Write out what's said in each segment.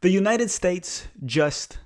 The United States just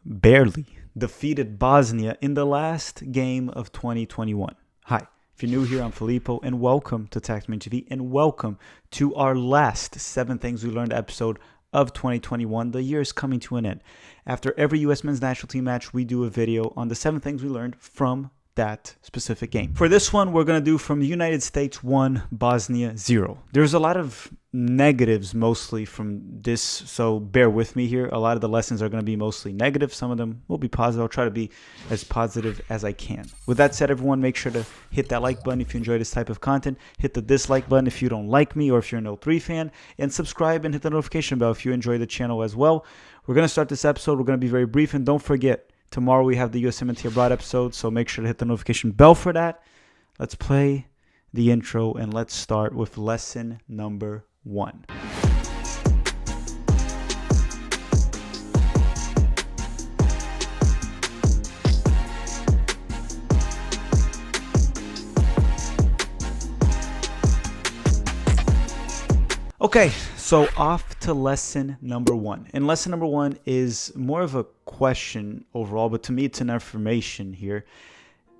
barely defeated Bosnia in the last game of 2021. Hi, if you're new here, I'm Filippo, and welcome to Taxman TV, and welcome to our last 7 Things We Learned episode of 2021. The year is coming to an end. After every U.S. men's national team match, we do a video on the 7 things we learned from that specific game. For this one, we're going to do from the United States 1, Bosnia 0. There's a lot of negatives mostly from this, so bear with me here. A lot of the lessons are going to be mostly negative. Some of them will be positive. I'll try to be as positive as I can. With that said, everyone, make sure to hit that like button if you enjoy this type of content. Hit the dislike button if you don't like me or if you're an 03 fan. And subscribe and hit the notification bell if you enjoy the channel as well. We're going to start this episode. We're going to be very brief, and don't forget, tomorrow we have the USMNT abroad episode, so make sure to hit the notification bell for that. Let's play the intro, and let's start with lesson number 1. Okay, so off to lesson number 1. And lesson number 1 is more of a question overall, but to me it's an affirmation here.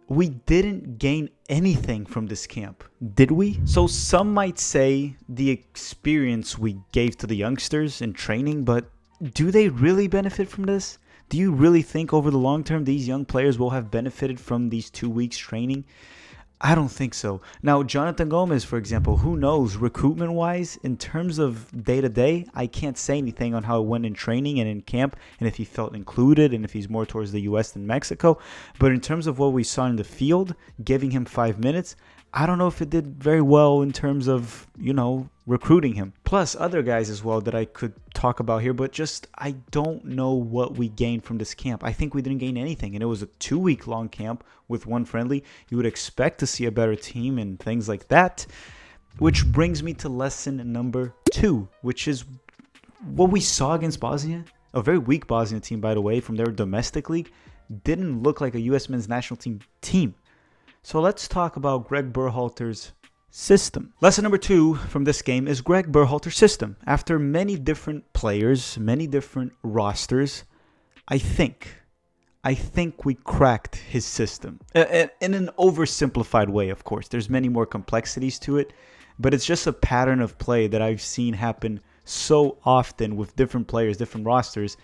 We didn't gain anything from this camp, did we? So some might say the experience we gave to the youngsters in training, but do they really benefit from this? Do you really think over the long term these young players will have benefited from these 2 weeks training? I don't think so. Now, Jonathan Gomez, for example, who knows, recruitment-wise, in terms of day-to-day, I can't say anything on how it went in training and in camp, and if he felt included, and if he's more towards the U.S. than Mexico. But in terms of what we saw in the field, giving him 5 minutes, I don't know if it did very well in terms of, recruiting him. Plus other guys as well that I could talk about here, but just I don't know what we gained from this camp. I think we didn't gain anything, and it was a 2-week-long camp with 1 friendly. You would expect to see a better team and things like that, which brings me to lesson number 2, which is what we saw against Bosnia. A very weak Bosnia team, by the way, from their domestic league. Didn't look like a U.S. men's national team. So let's talk about Greg Berhalter's system. Lesson number 2 from this game is Greg Berhalter's system. After many different players, many different rosters, I think we cracked his system. In an oversimplified way, of course. There's many more complexities to it, but it's just a pattern of play that I've seen happen so often with different players, different rosters,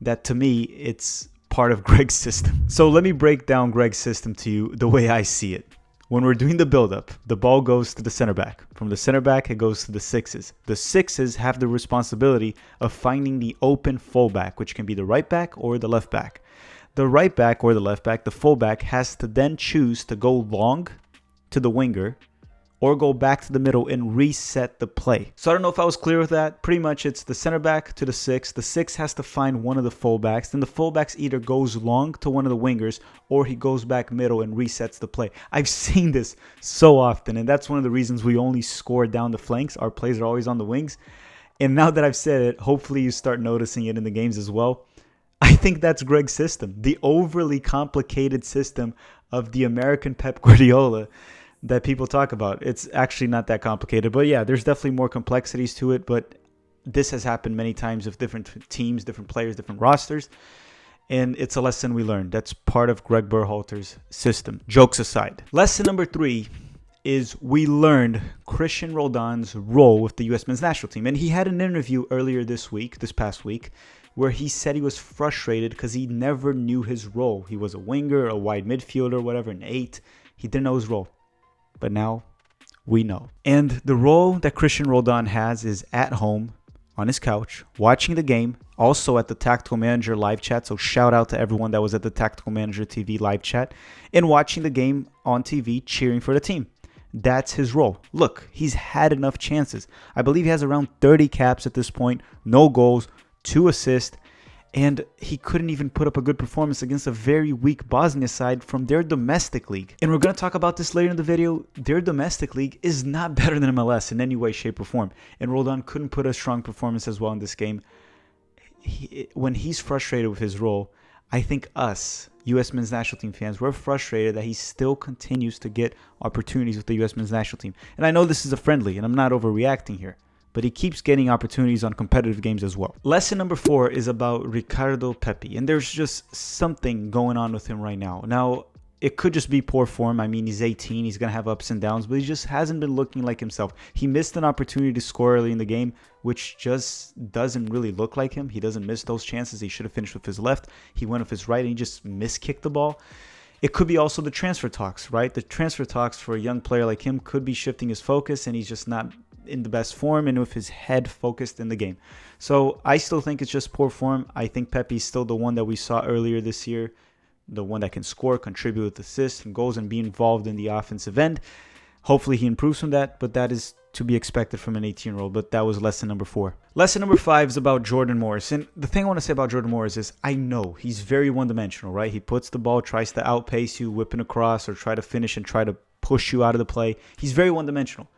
that to me, it's part of Greg's system. So let me break down Greg's system to you the way I see it. When we're doing the build-up, the ball goes to the center back. From the center back, it goes to the 6s. The 6s have the responsibility of finding the open fullback, which can be the right back or the left back. The right back or the left back, the fullback, has to then choose to go long to the winger or go back to the middle and reset the play. So I don't know if I was clear with that. Pretty much it's the center back to the 6. The 6 has to find one of the fullbacks. Then the fullbacks either goes long to one of the wingers or he goes back middle and resets the play. I've seen this so often, and that's one of the reasons we only score down the flanks. Our plays are always on the wings. And now that I've said it, hopefully you start noticing it in the games as well. I think that's Greg's system. The overly complicated system of the American Pep Guardiola that people talk about. It's actually not that complicated, but yeah, there's definitely more complexities to it, but this has happened many times with different teams, different players, different rosters, and it's a lesson we learned. That's part of Greg Berhalter's system. Jokes aside. Lesson number 3 is we learned Cristian Roldan's role with the U.S. men's national team, and he had an interview earlier this past week, where he said he was frustrated because he never knew his role. He was a winger, a wide midfielder, whatever, an 8. He didn't know his role. But now we know. And the role that Cristian Roldan has is at home on his couch, watching the game, also at the Tactical Manager live chat. So shout out to everyone that was at the Tactical Manager TV live chat and watching the game on TV, cheering for the team. That's his role. Look, he's had enough chances. I believe he has around 30 caps at this point, no goals, 2 assists. And he couldn't even put up a good performance against a very weak Bosnia side from their domestic league. And we're going to talk about this later in the video. Their domestic league is not better than MLS in any way, shape, or form. And Roldan couldn't put a strong performance as well in this game. When he's frustrated with his role, I think us, U.S. men's national team fans, we're frustrated that he still continues to get opportunities with the U.S. men's national team. And I know this is a friendly, and I'm not overreacting here. but he keeps getting opportunities on competitive games as well. Lesson number 4 is about Ricardo Pepi, and there's just something going on with him right now. Now, it could just be poor form. I mean, he's 18. He's going to have ups and downs, but he just hasn't been looking like himself. He missed an opportunity to score early in the game, which just doesn't really look like him. He doesn't miss those chances. He should have finished with his left. He went with his right, and he just miskicked the ball. It could be also the transfer talks, right? The transfer talks for a young player like him could be shifting his focus, and he's just not in the best form and with his head focused in the game. So I still think it's just poor form. I think Pepe's still the one that we saw earlier this year, the one that can score, contribute with assists and goals, and be involved in the offensive end. Hopefully he improves from that, but that is to be expected from an 18-year-old. But that was lesson number 4. Lesson number 5 is about Jordan Morris. And the thing I want to say about Jordan Morris is I know he's very one-dimensional, right? He puts the ball, tries to outpace you, whipping across, or try to finish and try to push you out of the play. He's very one-dimensional.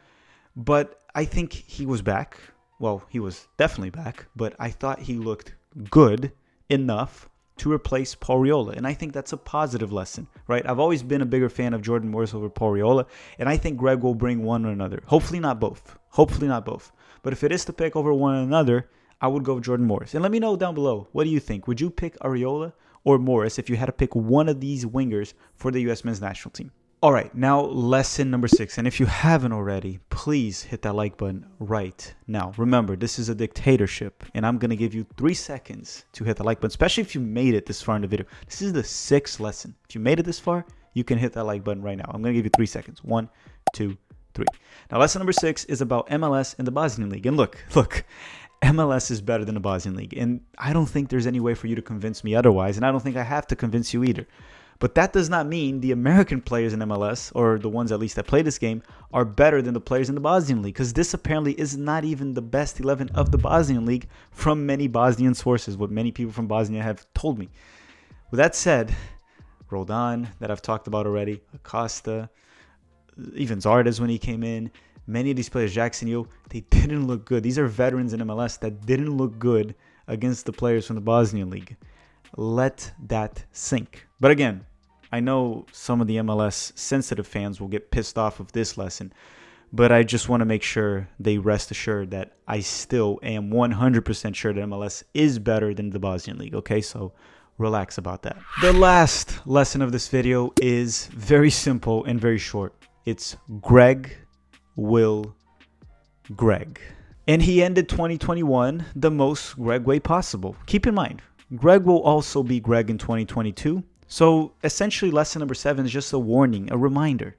But I think he was back. Well, he was definitely back, but I thought he looked good enough to replace Paul Riola. And I think that's a positive lesson, right? I've always been a bigger fan of Jordan Morris over Paul Riola, and I think Greg will bring one or another. Hopefully not both. Hopefully not both. But if it is to pick over one or another, I would go with Jordan Morris. And let me know down below, what do you think? Would you pick Ariola or Morris if you had to pick one of these wingers for the U.S. men's national team? All right, now lesson number 6. And if you haven't already, please hit that like button right now. Remember, this is a dictatorship, and I'm going to give you 3 seconds to hit the like button, especially if you made it this far in the video. This is the 6th lesson. If you made it this far, you can hit that like button right now. I'm going to give you 3 seconds. 1, 2, 3. Now, lesson number 6 is about MLS and the Bosnian League. And look, MLS is better than the Bosnian League, and I don't think there's any way for you to convince me otherwise, and I don't think I have to convince you either. But that does not mean the American players in MLS, or the ones at least that play this game, are better than the players in the Bosnian League, because this apparently is not even the best 11 of the Bosnian League from many Bosnian sources, what many people from Bosnia have told me. With that said, Roldan, that I've talked about already, Acosta, even Zardes when he came in, many of these players, Jackson Yo, they didn't look good. These are veterans in MLS that didn't look good against the players from the Bosnian League. Let that sink. But again, I know some of the MLS sensitive fans will get pissed off of this lesson, but I just want to make sure they rest assured that I still am 100% sure that MLS is better than the Bosnian League, okay? So relax about that. The last lesson of this video is very simple and very short. It's Greg will Greg. And he ended 2021 the most Greg way possible. Keep in mind, Greg will also be Greg in 2022. So essentially lesson number 7 is just a warning, a reminder.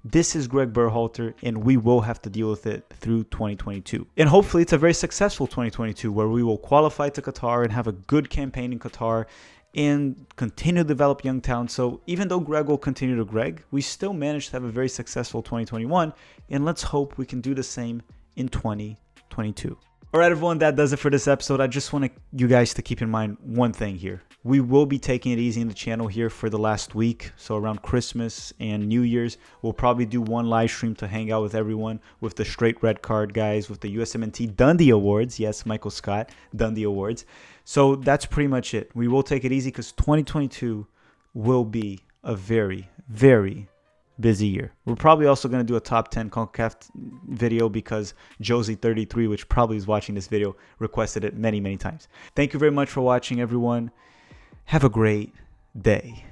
This is Greg Berhalter, and we will have to deal with it through 2022. And hopefully it's a very successful 2022 where we will qualify to Qatar and have a good campaign in Qatar and continue to develop young talent. So even though Greg will continue to Greg, we still managed to have a very successful 2021, and let's hope we can do the same in 2022. All right, everyone, that does it for this episode. I just want you guys to keep in mind one thing here. We will be taking it easy in the channel here for the last week. So around Christmas and New Year's, we'll probably do one live stream to hang out with everyone, with the Straight Red Card guys, with the USMNT Dundee Awards. Yes, Michael Scott, Dundee Awards. So that's pretty much it. We will take it easy because 2022 will be a very, very busy year. We're probably also going to do a top 10 CONCACAF video because Josie33, which probably is watching this video, requested it many, many times. Thank you very much for watching, everyone. Have a great day.